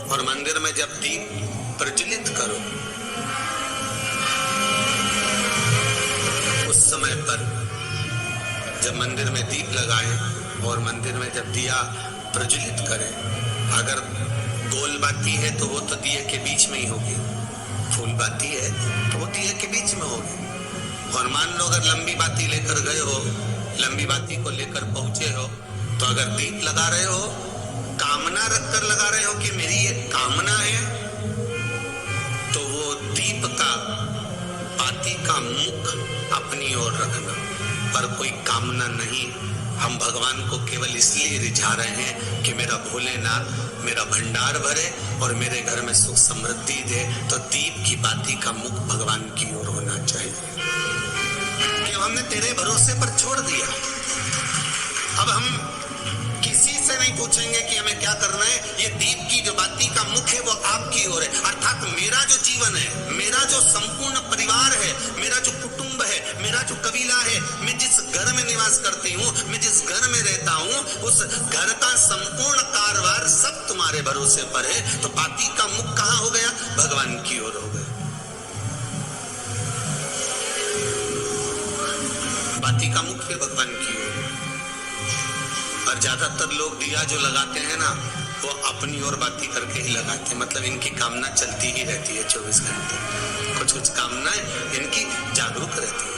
और मंदिर में जब दीप प्रज्वलित करो, उस समय पर जब मंदिर में दीप लगाएं और मंदिर में जब दिया प्रज्वलित करें, अगर गोल बाती है तो वो तो दिए के बीच में ही होगी, फूल बाती है तो वो दिए के बीच में होगी। और मान लो अगर लंबी बाती लेकर गए हो, लंबी बाती को लेकर पहुंचे हो, तो अगर दीप लगा रहे हो, कामना रखकर लगा रहे हो कि मेरी ये कामना है, तो वो दीप का बाती का मुख अपनी ओर रखना, पर कोई कामना नहीं। हम भगवान को केवल इसलिए रिझा रहे हैं कि मेरा भोलेनाथ मेरा भंडार भरे और मेरे घर में सुख समृद्धि दे। तो दीप की बाती का मुख भगवान की ओर होना चाहिए। कि हमने तेरे भरोसे पर छोड़ दिया, अब हम किसी से नहीं पूछेंगे कि हमें क्या करना है। ये दीप की जो बाती का मुख है वो आपकी ओर है, अर्थात मेरा जो जीवन है, मेरा जो संपूर्ण परिवार है, मेरा जो कुटुंब है, मेरा जो कबीला है, मैं जिस घर में निवास करती हूँ, मैं जिस घर में रहता हूँ, उस घर का संपूर्ण कारभार सब तुम्हारे भरोसे पर है। तो बाती का मुख कहाँ हो गया? भगवान की ओर हो गया। बाती का मुख है भगवान की ओर। और ज्यादातर लोग दिया जो लगाते हैं ना, वो अपनी ओर बाती करके ही लगाते हैं, मतलब इनकी कामना चलती ही रहती है 24 घंटे। कुछ कुछ कामनाएं इनकी जागरूक रहती है,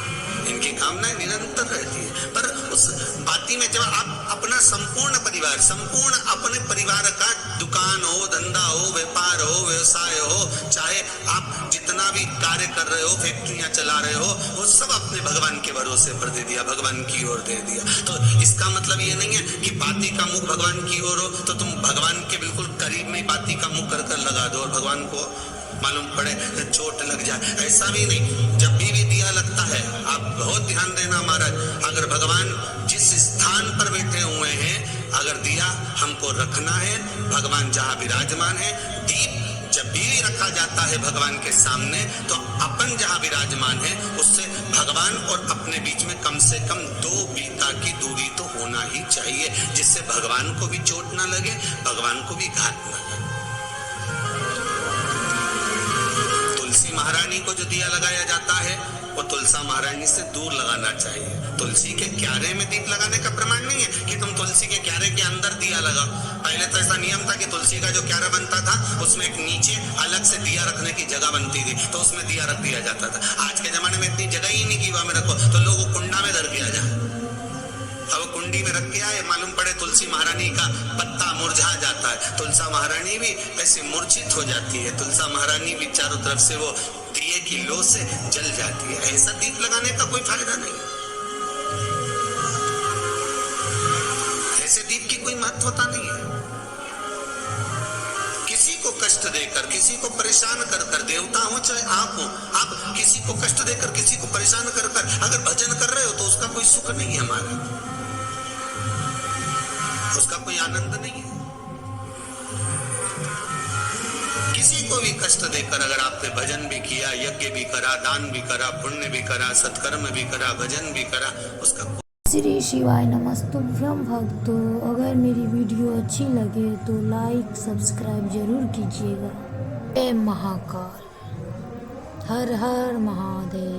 इनकी कामनाएं निरंतर रहती है। पर उस बाती में जब आप अपना संपूर्ण परिवार, संपूर्ण अपने परिवार का, दुकान हो, धंधा हो, व्यापार हो, व्यवसाय हो, चाहे आप जितना भी कार्य कर रहे हो, फैक्ट्रियां चला रहे हो, वो सब अपने भगवान के भरोसे पर दे दिया, भगवान की ओर दे दिया। तो इसका मतलब ये नहीं है कि बाती का मुख भगवान की ओर हो तो तुम भगवान के बिल्कुल करीब में बाती का मुख कर कर लगा दो और भगवान को मालूम पड़े चोट लग जाए, ऐसा भी नहीं। जब भी दिया लगता है, आप बहुत ध्यान देना महाराज, अगर भगवान जिस स्थान पर बैठे हुए हैं, अगर दिया हमको रखना है, भगवान जहां विराजमान है, दीप जब भी रखा जाता है भगवान के सामने, तो अपन जहां विराजमान है उससे भगवान और अपने बीच में कम से कम 2 बीता की दूरी तो होना ही चाहिए, जिससे भगवान को भी चोट ना लगे, भगवान को भी घात ना लगे। तुलसी महारानी को जो दिया लगाया जाता है वो तुलसा महारानी से दूर लगाना चाहिए। तुलसी के क्यारे में दीप लगाने का प्रमाण नहीं है कि तुम तुलसी के क्यारे के अंदर दिया लगाओ। पहले तो ऐसा नियम था कि तुलसी का जो क्यारा बनता था उसमें एक नीचे अलग से दिया रखने की जगह बनती थी, तो उसमें दिया रख दिया जाता था। आज के जमाने में इतनी जगह ही नहीं की वहां में रखो, तो लोग कुंडा में धर के आ जाए। अब कुंडी में रख के आए, मालूम पड़े तुलसी महारानी का पत्ता मुरझा जाता है, तुलसा महारानी भी ऐसे मूर्छित हो जाती है, तुलसा महारानी भी चारों तरफ से वो दिए की लो से जल जाती है। ऐसा दीप लगाने का कोई फायदा नहीं, ऐसे दीप की कोई महत्वता नहीं है। किसी को कष्ट देकर, किसी को परेशान कर कर, देवता हो चाहे आप हो, आप किसी को कष्ट देकर, किसी को परेशान कर कर अगर भजन कर रहे हो तो उसका कोई सुख नहीं है हमारा, उसका कोई आनंद नहीं है। किसी को भी कष्ट देकर अगर आपने भजन भी किया, यज्ञ भी करा, दान भी करा, पुण्य भी करा, सत्कर्म भी करा, भजन भी करा, उसका श्री शिवाय नमस्तुभ्यं भक्तों। अगर मेरी वीडियो अच्छी लगे तो लाइक सब्सक्राइब जरूर कीजिएगा। जय महाकाल, हर हर महादेव।